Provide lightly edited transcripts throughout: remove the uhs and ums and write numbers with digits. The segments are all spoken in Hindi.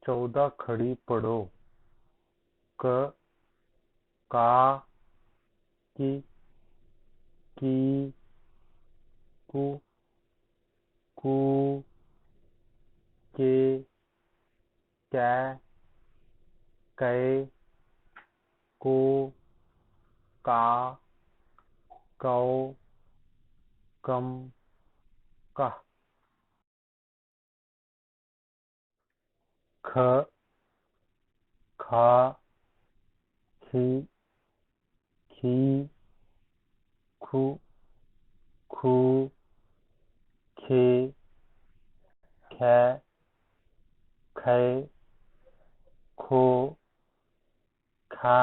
14 खड़ी पढ़ो। क का की कू कू के कै कै को का कौ कम कह। ख खा खी खी खू खू खे खे खे खो खा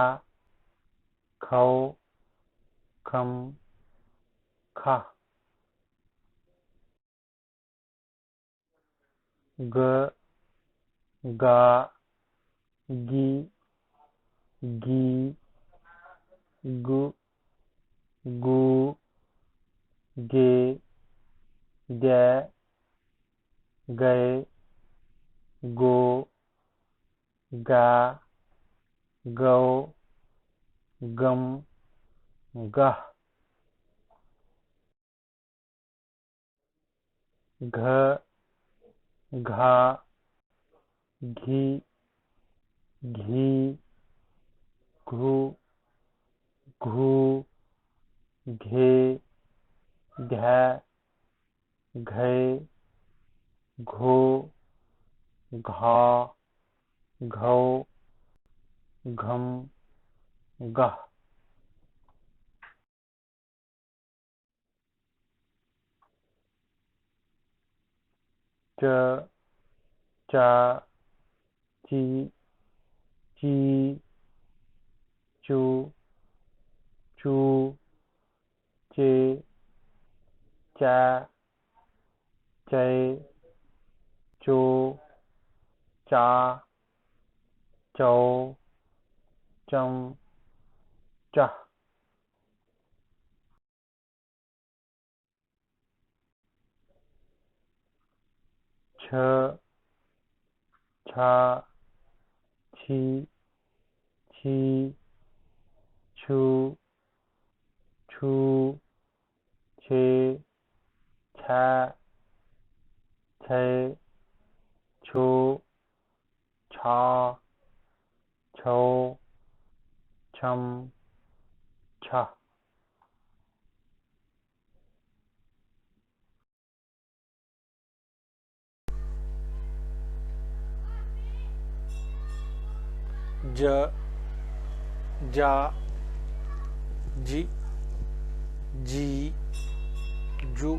खौ खम खा। ग गा गी गी गु गू गे गे गए गो गा गौ गम गह। घ घा घी घी घू घू घे घै घै घो घा घौ घम गह। च चा ची ची चू चू चे चा चे चो चा चौ चम चह। छ छा छी छी छू छू छे छा छे छो छा छो छम छा। ज जा जी जी जू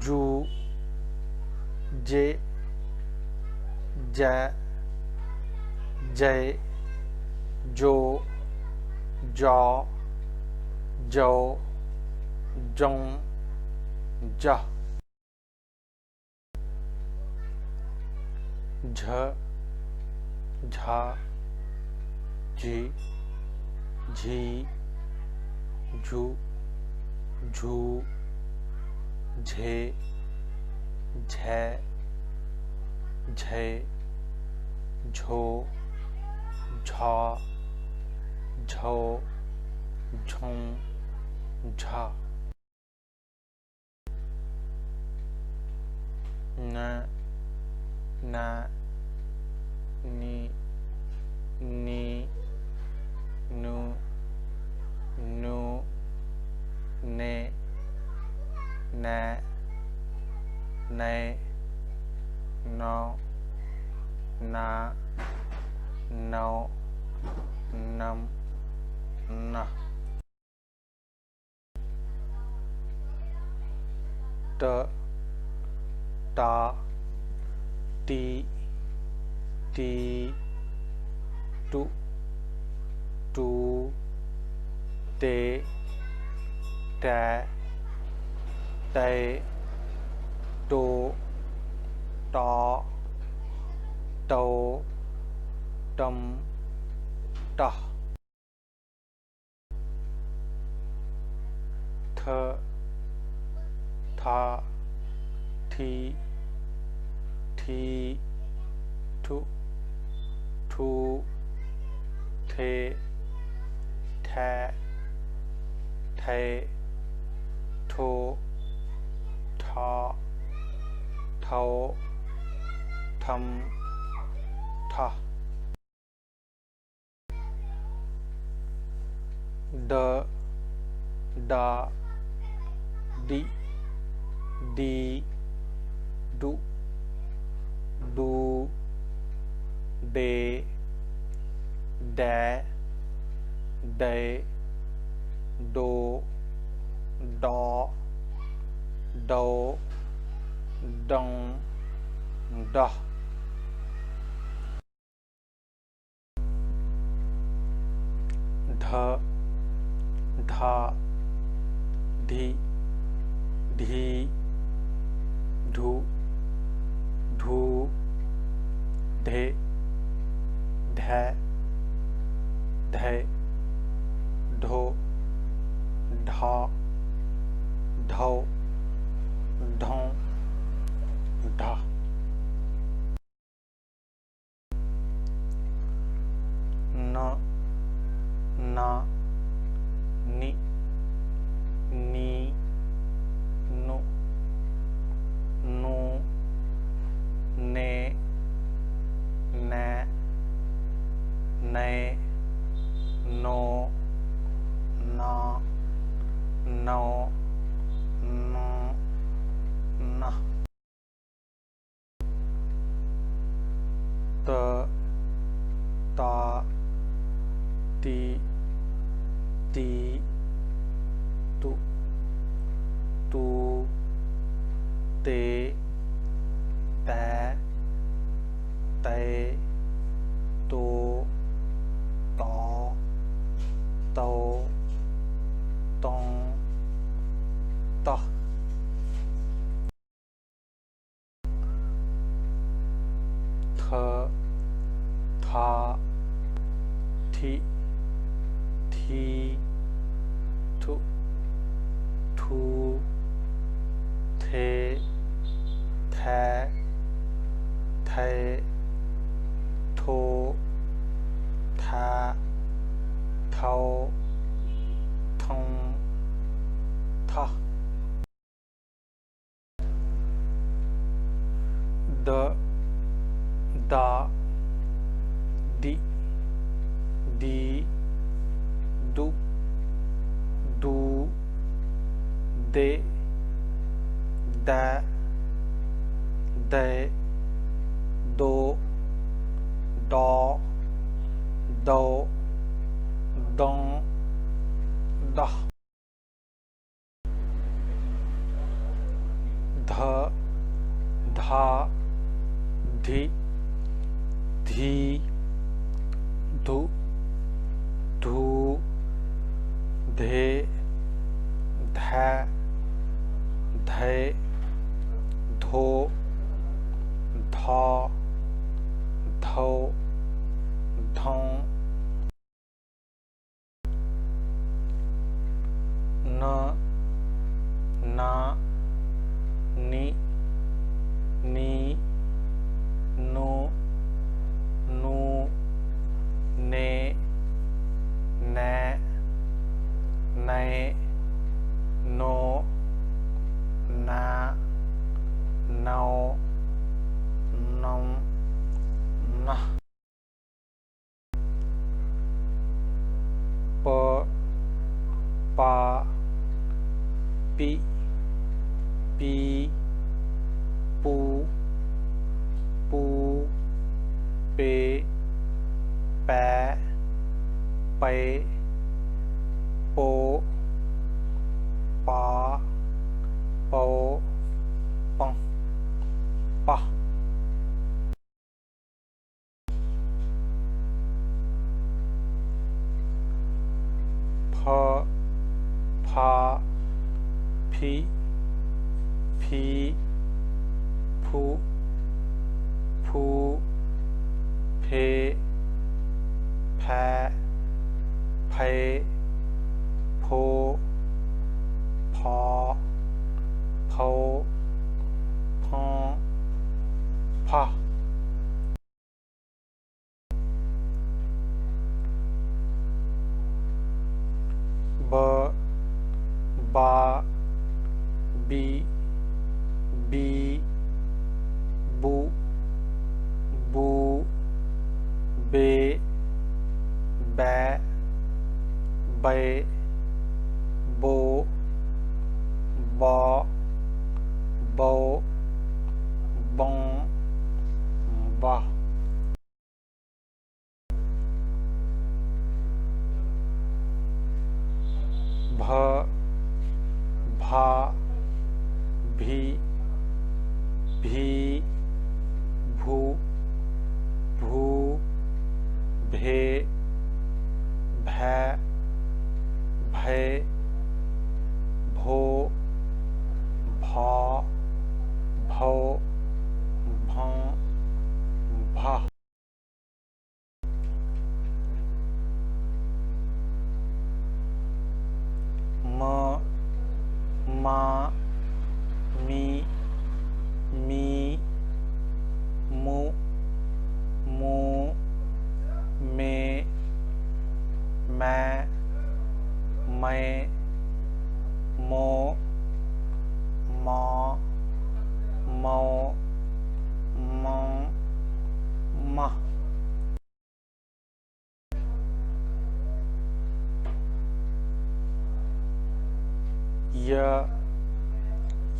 जू जे जै जय जो जौ जौ जौं जह। झ झा झी झी झू झू झे झै झै झो झा झौ झों झा। न ना नी नी नु नु ने नै नै नो ना नो नम नः। ट टा टी टी टू टू ते टे टे टो टा टो टम टह। थ था थी थी थू थु थू थे थे थे थो था थो थम था ड डा डी डी डू डू डे डै डे डो डॉ डो डों डह ढ ढा ढी ढी ढू ढू ढे ढै ढै ढो ढा ढौ ढों ढा न ना नि नी नु नु ने नै नै नो ना नो न न त ता ती ती तु तू ते तै तै तो तौ तौ तों तः थ था थी थी थु थू थे थे थे थो था थौ थों था द दा दी दी दू दू दे दै दे दो डौ दो दों दह ध धा धी धी धु धू धे धै धै धो धा धौ धों न ना नि नी नु नू ने नै नै नो ना नौ नौ नः प पा पी पी पू पू पे पै पै पो पा पौ पं पः फ फा फी फी फू फू फे फै फै फो फा फौ फं फा bong, ba, bha, bha, bhi, bhi, bhu, bhu, bhe, bhai, bhai, bho, bha, bho, bha, bha, ma, ma, mi, mi, mu, mu, me, मैं, मो, माँ, मौ, मं, मह, य,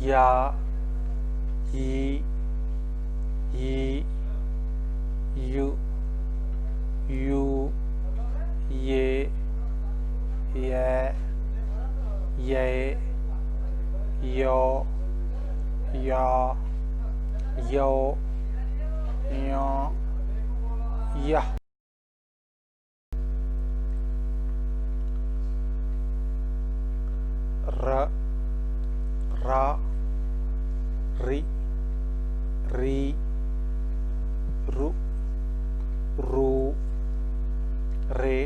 या, yi, यू, यू, ये, ये, यो, या, यो, या, यह, र, रा, रि, री, रु, रू, रे,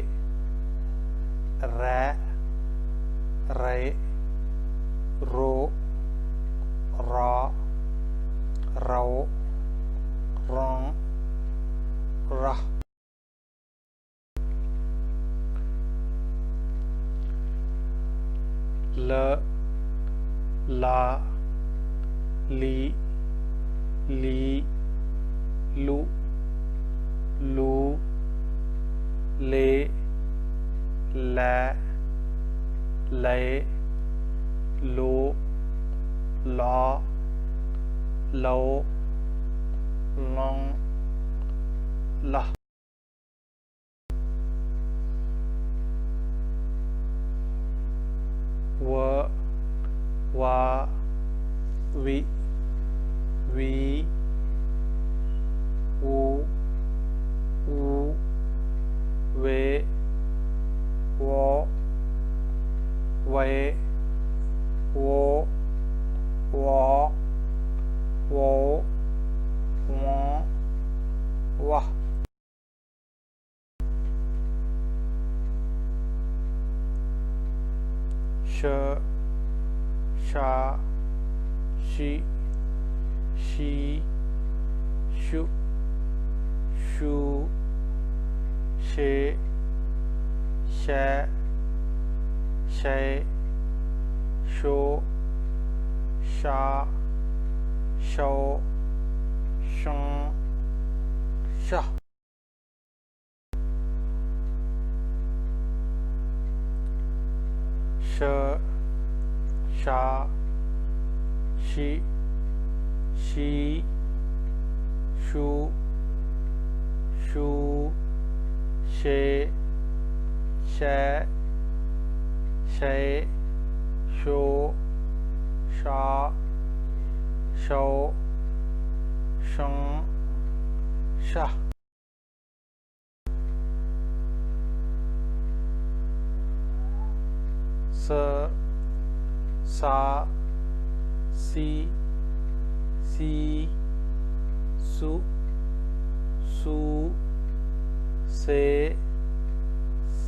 रै, रे, रो, रा, रो, रं, रह, ल, ला, ली, ली, लू, लू, ले, लै, ले, लो, ला, लो, लंग, लह, व, वा, वी, वी, ऊ, वे, वो, वे, वो, वह, श, शा, शी, शी, शु, शू, शे, शै, शै, शो, शा, शौ, शं, शह, श, शा, शी, शी, शू, शू, शे, शै, शै, शो, शा, शौ, शं, शह, स, सा, सी, सी, सु, सू, से,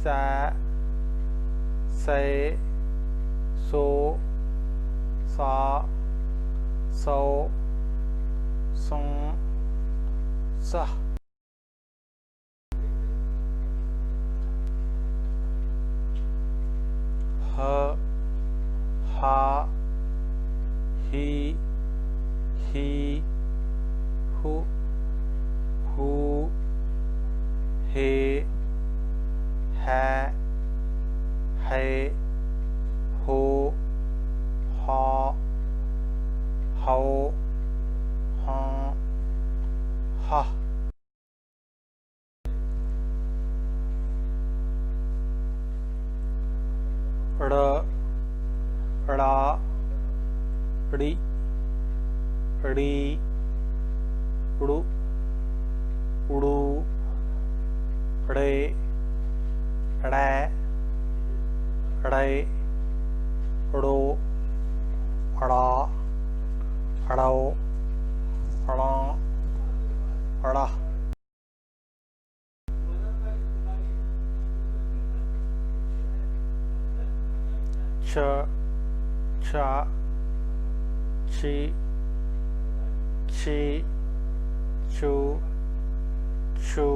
सा, से, सो, सा, सौ, सं, सह, ह, हा, ही, ही, हु, हू, हे, है, है, हो, हा, हौ, हाँ, ha र रा री री रू रू रे रे रे रो रा रो रा रा च चा ची ची चू चू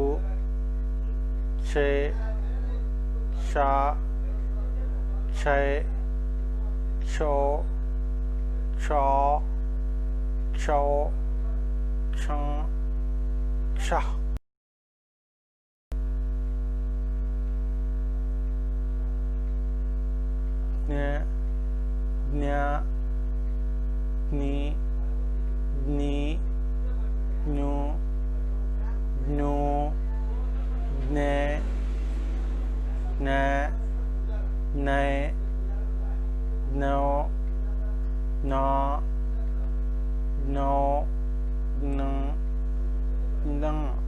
चे चा छे छो छो छो छ छा ज्ञ ज्ञा ज्ञी ज्ञी ज्ञू ज्ञू ज्ञे ज्ञे ज्ञे ज्ञो ज्ञा ज्ञो ज्ञ ज्ञ